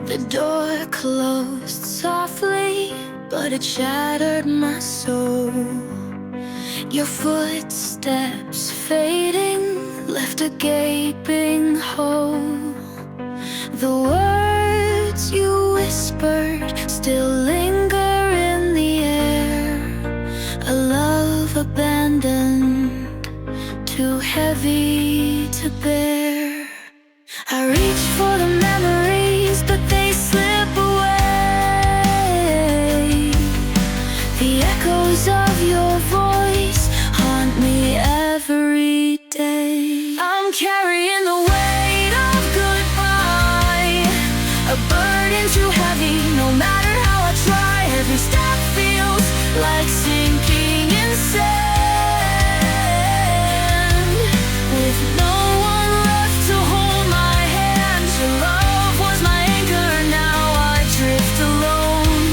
The door closed softly, but it shattered my soul. Your footsteps fading left a gaping hole. The words you whispered still linger in the air. A love abandoned, too heavy to bear. I reach for the memories, but they slip away. The echoes of your voice haunt me every day. I'm carrying the weight of goodbye, a burden too heavy, no matter how I try. Every step feels like sinking in sand, with no one left to hold my hand. Your love was my anchor, now I drift alone,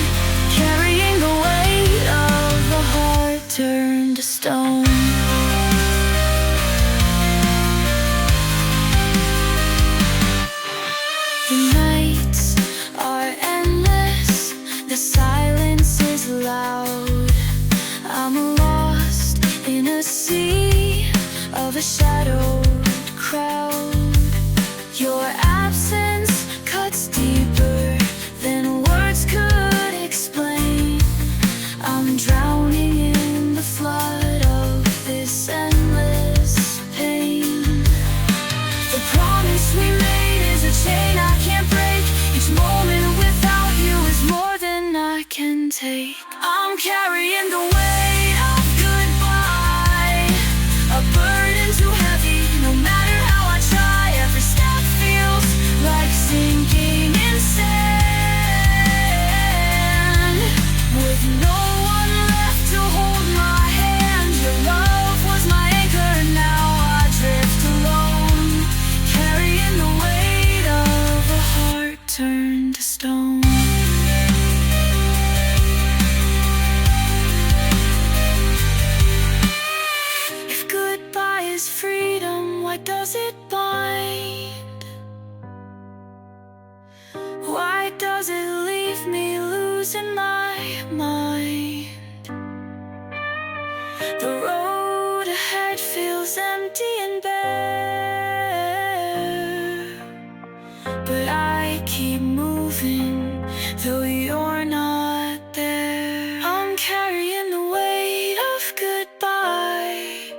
carrying the weight of a heart turned to stone. The nights are endless, the silence is loud. I'm lost in a sea of a shadowed crowd. Your absence cuts deeper than words could explain. I'm drowning in the flood of this endless pain. The promise we made is a chain I can't break. Each moment without you is more than I can take. I'm carrying the weight of goodbye, a burden too heavy, no matter how I try. Every step feels like sinking in sand, with no one left to hold my hand. Your love was my anchor, now I drift alone, carrying the weight of a heart turned to stone. If goodbye is freedom, why does it bind? Why does it leave me losing my mind? The road ahead feels empty and bare, but I keep moving, though you're not there. I'm carrying the weight of goodbye,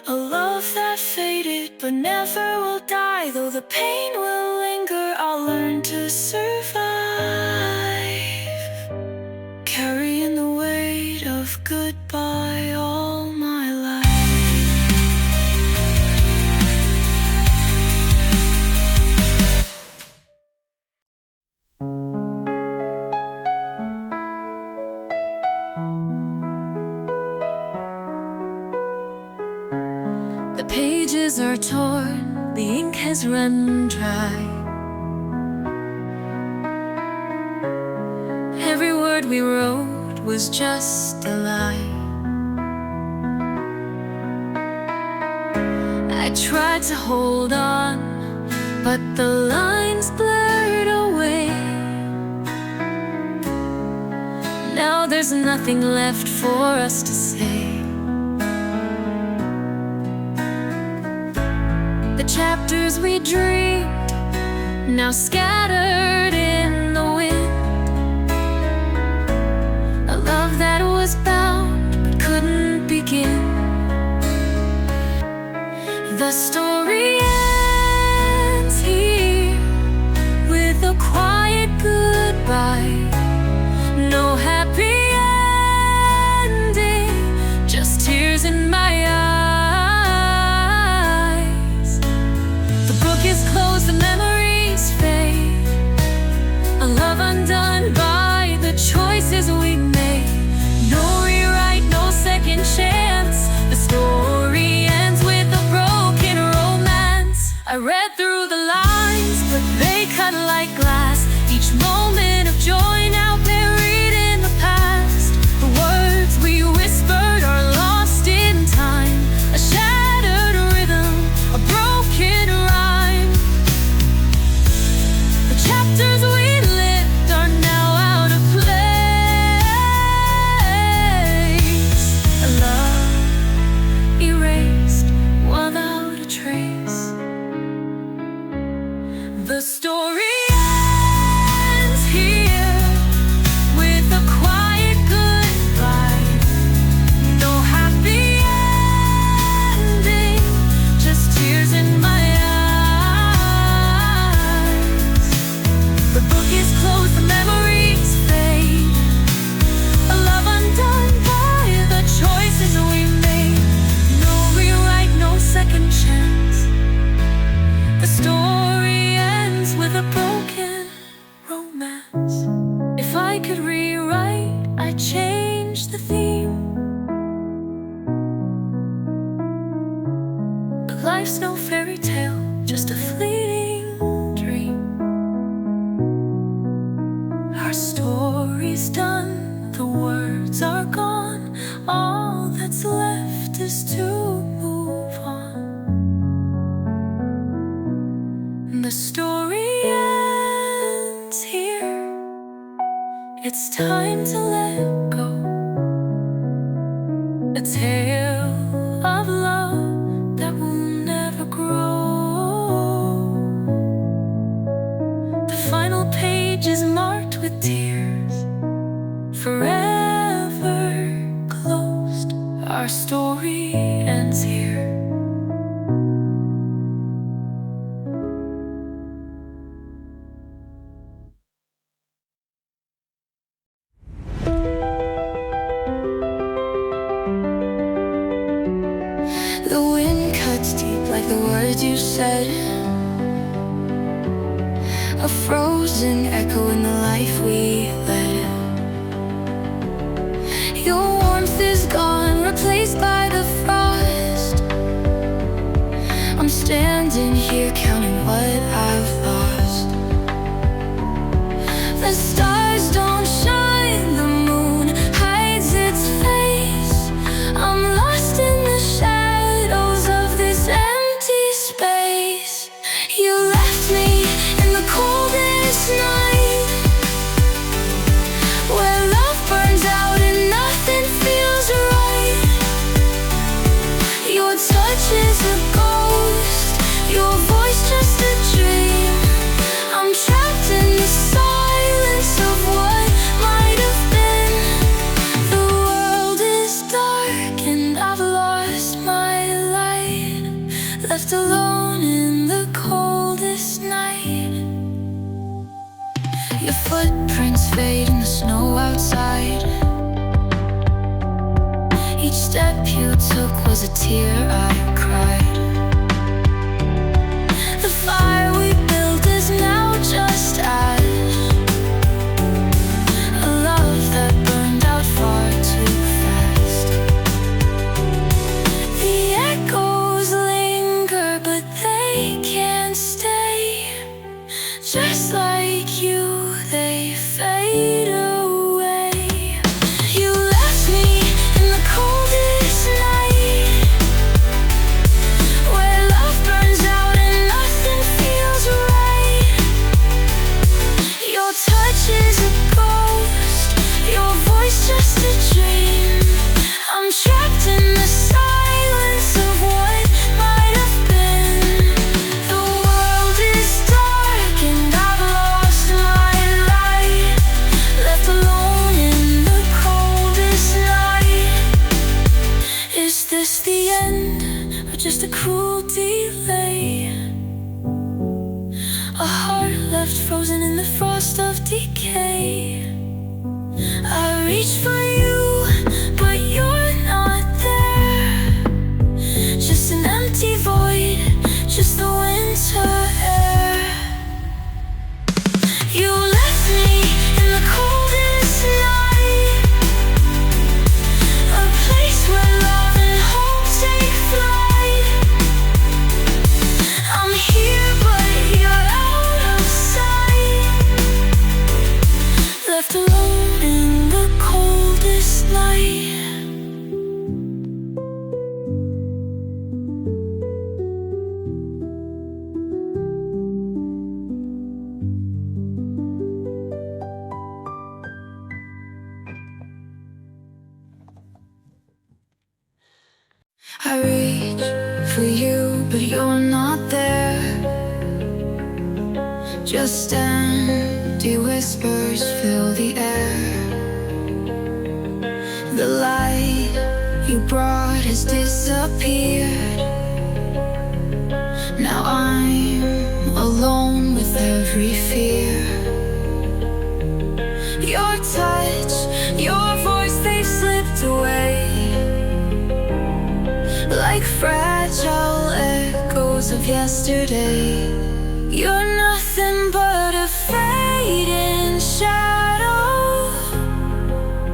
a love that faded but never will die. Though the pain will linger, I'll learn to survive, carrying the weight of goodbye all my life. The pages are torn, the ink has run dry. Every word we wrote was just a lie. I tried to hold on, but the lines blurred away. Now there's nothing left for us to say. The chapters we dreamed, now scattered in the wind. A love that was bound but couldn't begin. The story ends here with a quiet goodbye. No happy ending, just tears in my eyes. The book is closed, the memories fade, a love undone by the choices we made. No rewrite, no second chance. The story ends with a broken romance. I read through the lines, but they cut like glass. Each moment of joy now buried in the past. The words we whispered are lost in time, a shattered rhythm, a broken rhyme. The chapters we lived life's no fairy tale, just a fleeting dream. Our story's done, the words are gone. All that's left is to move on. The story ends here. It's time to let go. A tale of love that will never grow. The final page is marked with tears, forever closed. Our story ends here. The wind cuts deep like the words you said, a frozen echo in the life we led. Your warmth is gone, replaced by the frost. I'm standing here counting what I've lost. The stars don't shine, the moon hides its face. I'm lost in the shadows of this empty space. You left me in the coldest night, where love burns out and nothing feels right. Your touch is a ghost, your voice just a dream. I'm trapped in the silence of what might have been. The world is dark and I've lost my light, left alone in the coldest night. Your footprints fade in the snow outside. Each step you took was a tear I cried. The fire we built is now just ash, a love that burned out far too fast. The echoes linger, but they can't stay. Just like you, they fade away. You left me in the coldest night, where love burns out and nothing feels right. Your touch is a ghost, your voice just a dream. I'm trapped in the silence of what might have been. The world is dark and I've lost my light, left alone in the coldest night. Is this the end, or just a cruel delay? A heart left frozen in the frost of decay. I reach for you, but you're not there. Just an empty void, just the winter air. You left me in the coldest night, a place where love and hope take flight. I'm here, but you're out of sight, left alone in the coldest night. I reach for you, but you're not there. Just empty whispers fill the air. The light you brought has disappeared. Now I'm alone with every fear. Your touch, your voice, they've slipped away like fragile echoes of yesterday. You're nothing but a fading shadow,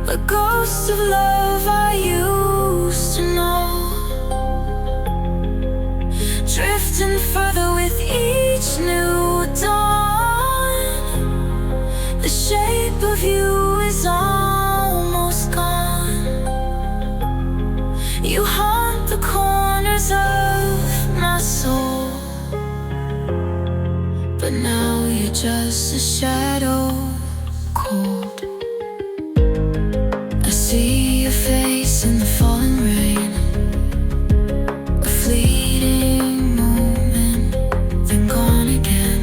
a ghost of love I used to know. just a shadow, cold. I see your face in the falling rain, a fleeting moment, then gone again.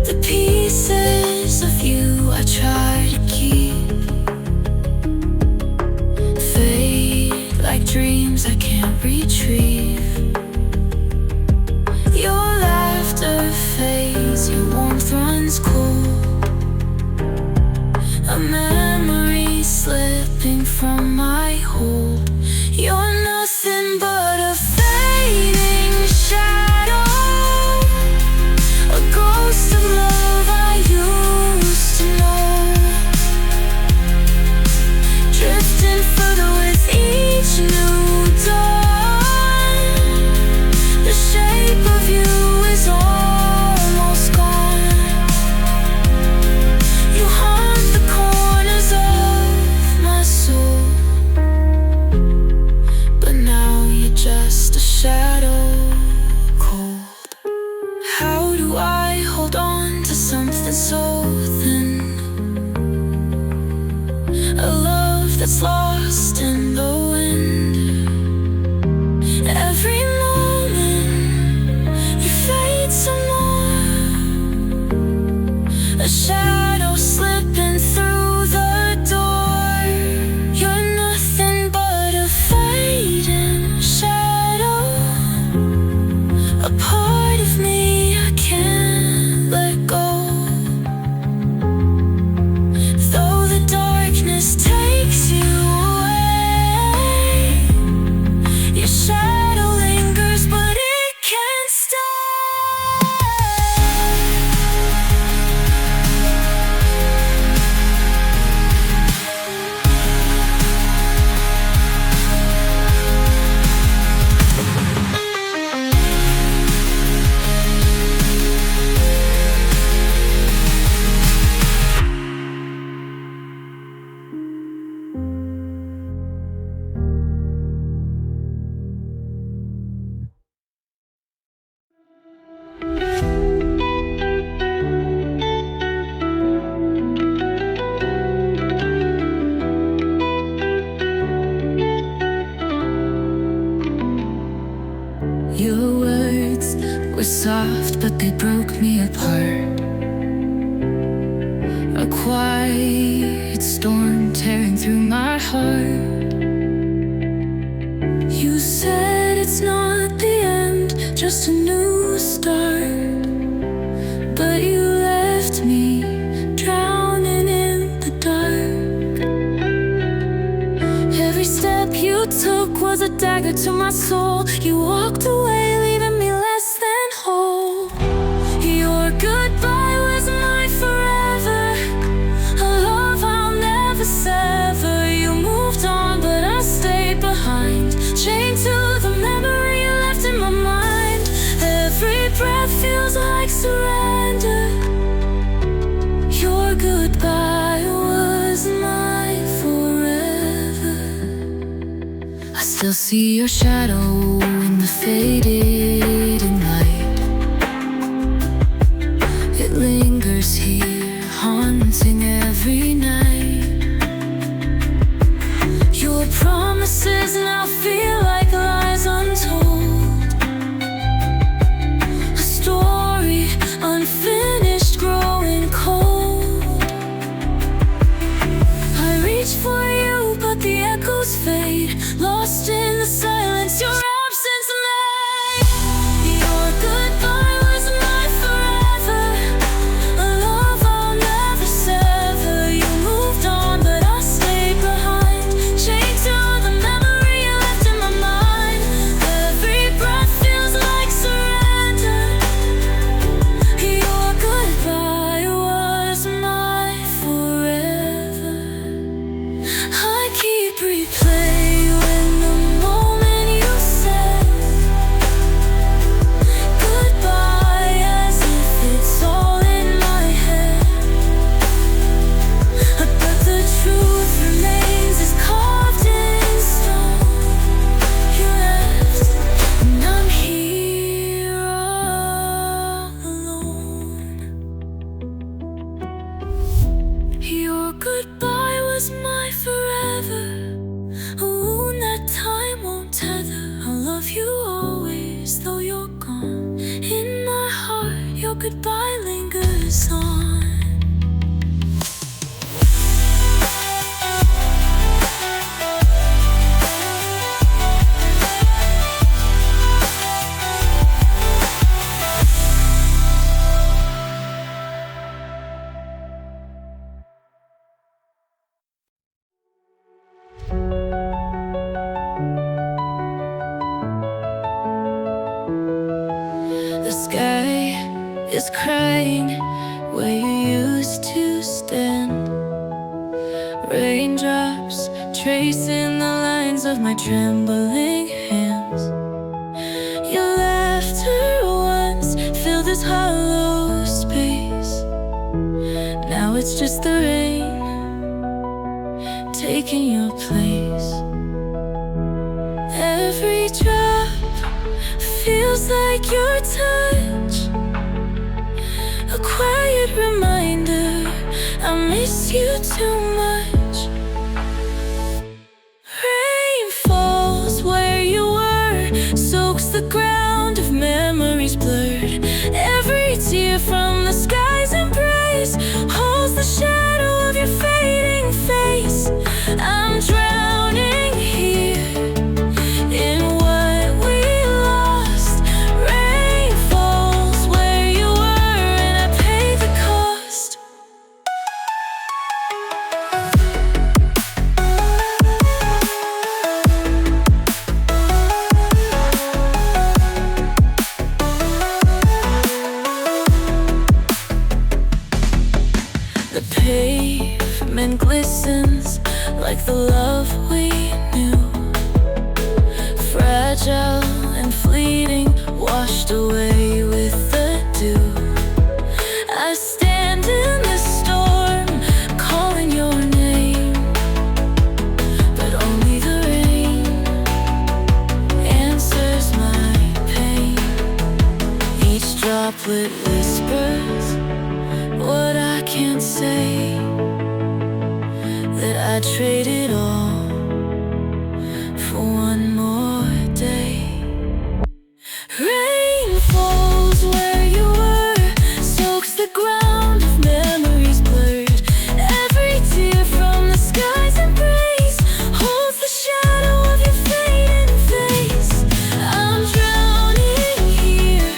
The pieces of you I try to keep fade like dreams I can't retrieve. Your laughter fades, your warmth runs cold, a memory slipping from my hold. You're nothing but a fading shadow, a ghost of love I used to know, drifting further with each new dawn. The shape of you is almost gone. You haunt the corners of my soul, but now you're just a shadow, cold. How do I hold on to something so thin? A love that's lost in the wind. Every moment you fade some more, a shadow slipping through the door. You're nothing but a fading shadow, a part of me I can't let go. Though the darkness takes you away, your shadow lingers, but it can't stay. Your words were soft, but they broke me apart. A quiet storm tearing through my heart. You said it's not the end, just a new start. But you left me drowning in the dark. Every step you took was a dagger to my soul. You walked away, leaving me less than whole. Your goodbye was my forever, a love I'll never sever. You moved on, but I stayed behind, chained to the memory you left in my mind. Every breath feels like surrender. Your goodbye was my forever. I still see your shadow in the faded night. It lingers here, haunting every night. Your promises now feel like lies untold, a story unfinished, growing cold. I reach for you, but the echoes fade, lost in the silence your absence made. love you always, though you're gone. In my heart, your goodbye lingers on. The sky is crying where you used to stand. Raindrops tracing the lines of my trembling hands. Your laughter once filled this hollow space. Now it's just the rain taking your place. Every drop feels like your touch, a quiet reminder I miss you too much. Rain falls where you were, soaks the ground of memories blurred. Every tear from the sky's embrace holds the shadow of your fading face. I'm drowning here in what we lost. Rain falls where you were, and I paid the cost. The pavement glistens like the love we knew, fragile and fleeting, washed away with the dew. I stand in the storm, calling your name, but only the rain answers my pain. Each droplet whispers what I can't say, that I traded all for one more day. Rain falls where you were, soaks the ground of memories blurred. Every tear from the sky's embrace holds the shadow of your fading face. I'm drowning here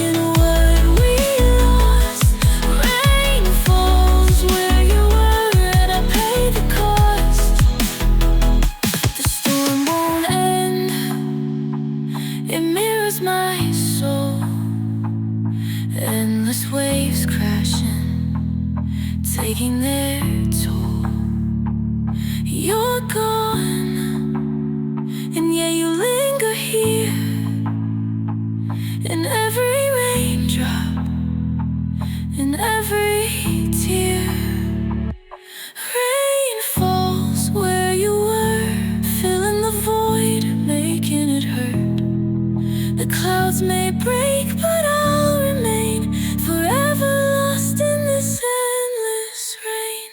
in what we lost. Rain falls where you were, and I paid the cost. The storm won't end, it mirrors my soul. Endless waves crashing, taking their toll. You're gone, and yet you linger here in every raindrop, in every tear. Rain falls where you were, filling the void, making it hurt. The clouds may break, but I'll remain forever lost in this endless rain.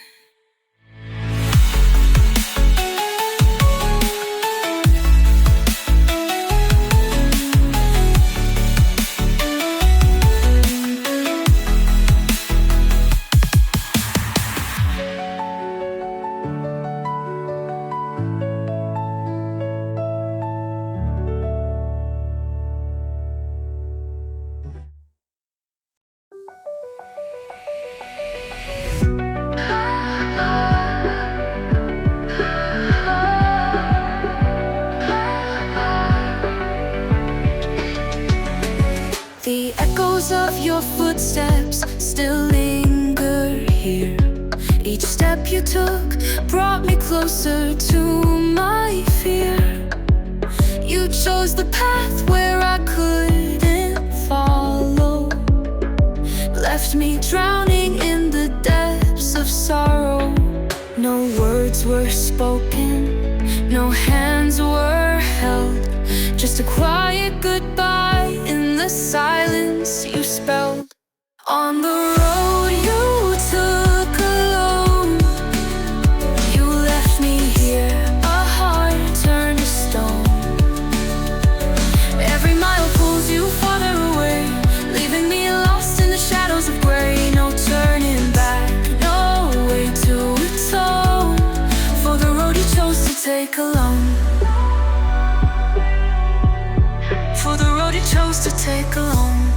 The echoes of your footsteps still linger here. Each step you took brought me closer to my fear. You chose the path where I couldn't follow, left me drowning in the depths of sorrow. No words were spoken, no hands were held, just a quiet goodbye in the silence you spelled. On the road you took alone, you left me here, a heart turned to stone. chose to take alone.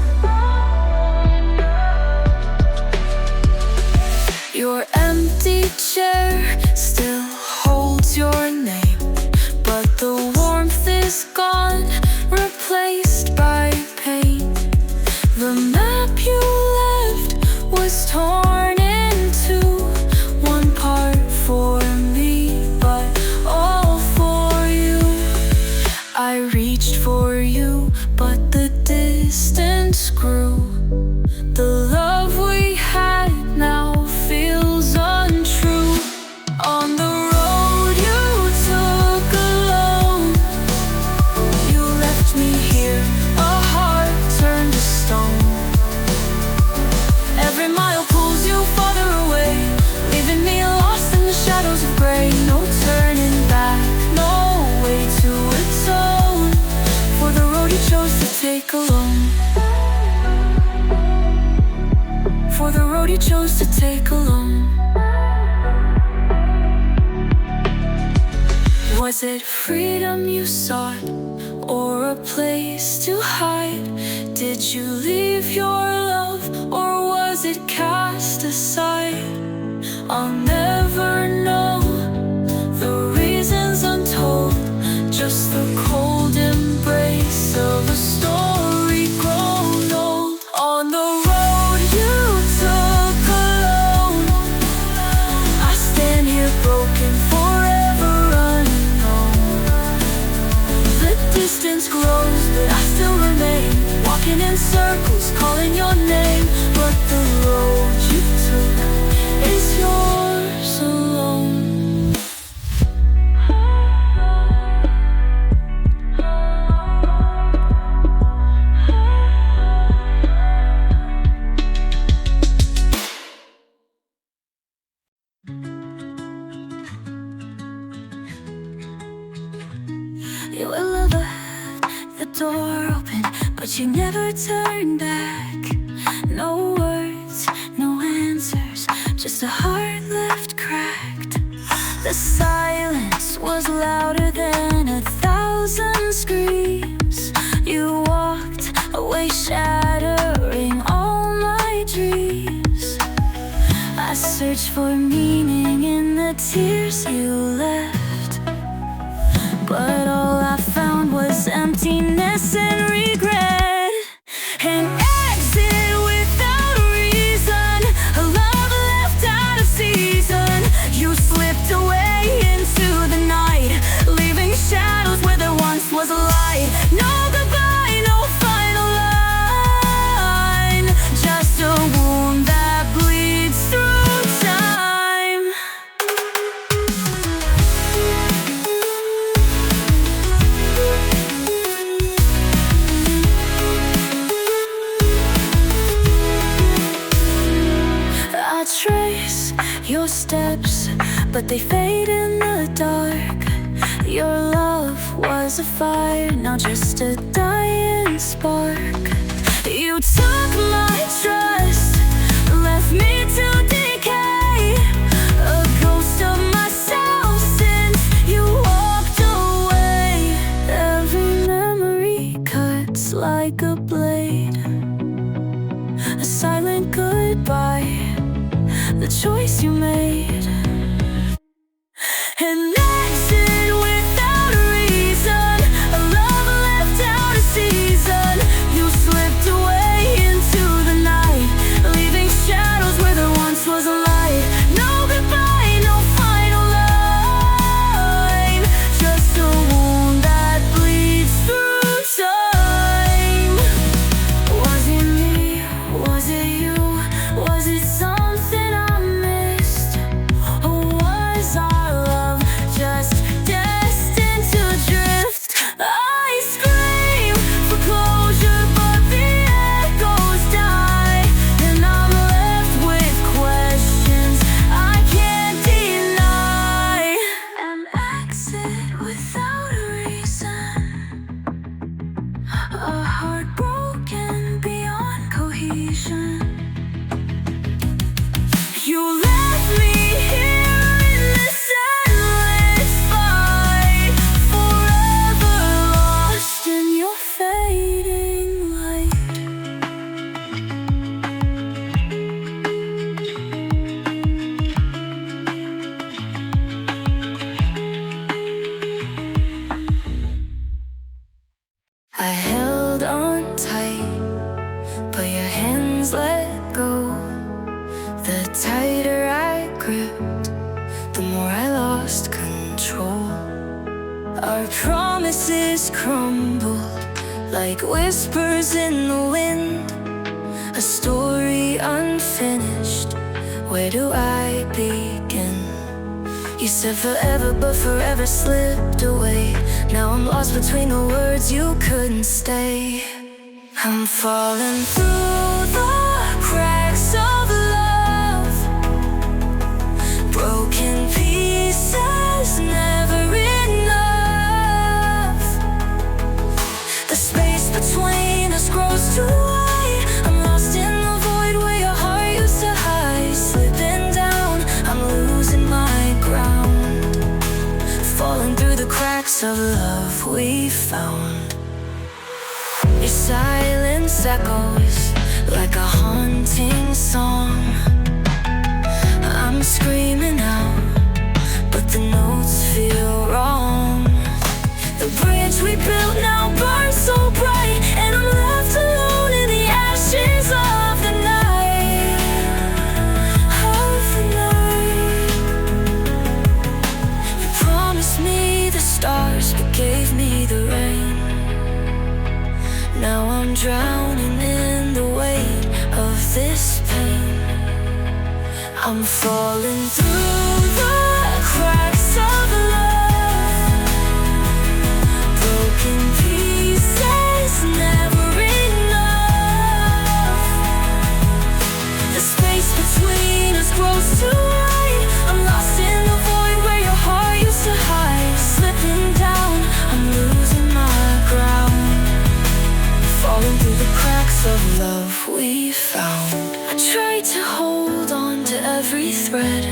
Your empty chair still holds your name, but the warmth is gone, replaced by pain. The map you left was torn in two, one part for me, but all for you. I reached for you, but the distance grew. The love we had now feels untrue. On the road you took alone, you left me here, a heart turned to stone. Every mile pulls you farther away, leaving me lost in the shadows of gray. No turning back, no way to atone for the road you chose to take alone. For the road you chose to take alone. Was it freedom you sought, or a place to hide? Did you leave your love, or was it cast aside? I'll never know, the reasons untold, just the cold embrace of a story grown old. On the road you took alone, I stand here broken, forever unknown. The distance grows, but I still remain, walking in circles, calling your name. But the road you took is yours alone. You were lover, the door open, but you never turned back. No words, no answers, just a heart left cracked. The silence was louder than 1,000 screams. You walked away, shattering all my dreams. I searched for meaning in the tears you left, but all I found was emptiness and regret. An exit without a reason, a love left out of season. You slipped away into the night, leaving shadows where there once was a light. No goodbye, no final line, just a wound that bleeds through time. I trace your steps, but they fade in the dark. Your love was a fire, now just a dying spark. You took my trust, left me to decay, a ghost of myself since you walked away. Every memory cuts like a blade, a silent goodbye, the choice you made. An exit without a reason, a love left out of season. You slipped away into the night, leaving shadows where there once was a light. No goodbye, no final line, just a wound that bleeds through time. Was it me? Was it you? Was it something I missed? I held on tight, but your hands let go. The tighter I gripped, the more I lost control. Our promises crumbled like whispers in the wind, a story unfinished. Where do I begin? You said forever, but forever slipped away. Now I'm lost between the words, you couldn't stay. I'm falling through the cracks of love, broken pieces, never enough. The space between us grows too wide. I'm lost in the void where your heart used to hide. Slipping down, I'm losing my ground, falling through the cracks of love we found. Your silence echoes like a haunting song. I'm screaming out, but the notes feel wrong. The bridge we built now burns so bright, and I'm left alone in the ashes of the night. You promised me the stars, but gave me the rain. Now I'm drowning in the weight of this pain. I'm falling through the cracks of love, broken pieces, never enough. The space between us grows too wide. I'm lost in the void where your heart used to hide. Slipping down, I'm losing my ground, falling through the cracks of love we found. I tried to hold on to every thread,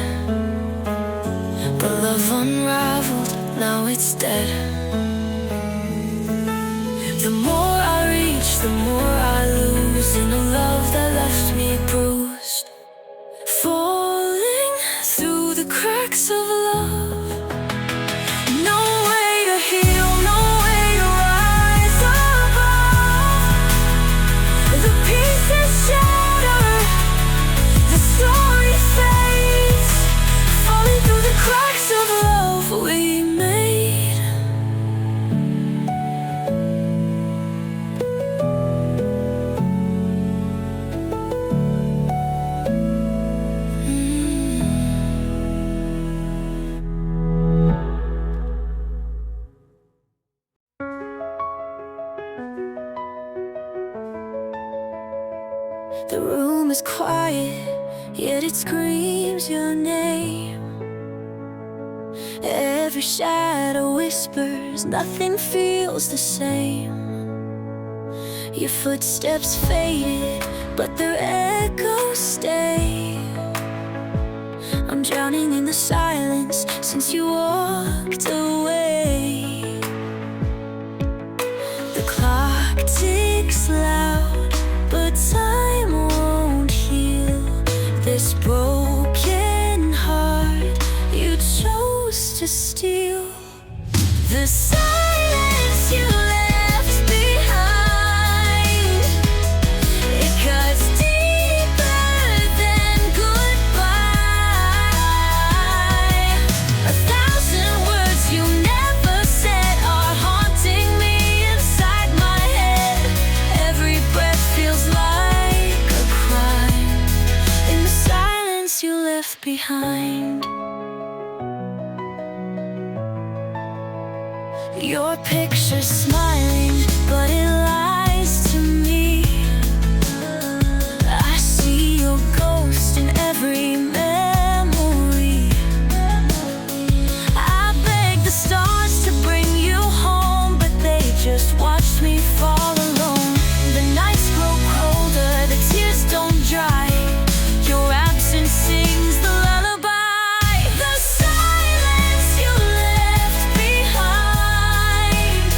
but love unraveled, now it's dead. The more I reach, the more I lose in a love that left me bruised. Falling through the cracks of love, no way to heal, no way to rise above. The pieces shatter, the story fades, falling through the cracks of love we made. The room is quiet, yet it screams your name. Every shadow whispers, nothing feels the same. Your footsteps faded, but their echoes stay. I'm drowning in the silence since you walked away. The clock ticks loud, but time won't heal this broken heart you chose to steal. The silence you left behind, it cuts deeper than goodbye. 1,000 words you never said are haunting me inside my head. Every breath feels like a crime in the silence you left behind. Your picture's smiling, but it lies to me. I see your ghost in every memory. I begged the stars to bring you home, but they just watched me fall alone. The nights grow colder, the tears don't dry. Your absence sings the lullaby. The silence you left behind,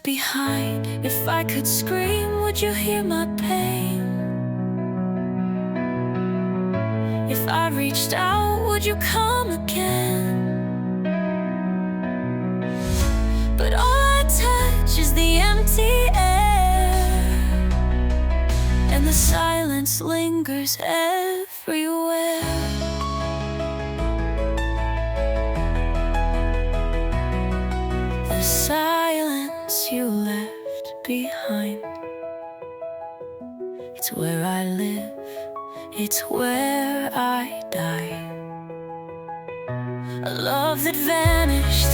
left behind. If I could scream, would you hear my pain? If I reached out, would you come again? But all I touch is the empty air, and the silence lingers everywhere. The silence you left behind, it's where I live, it's where I die. A love that vanished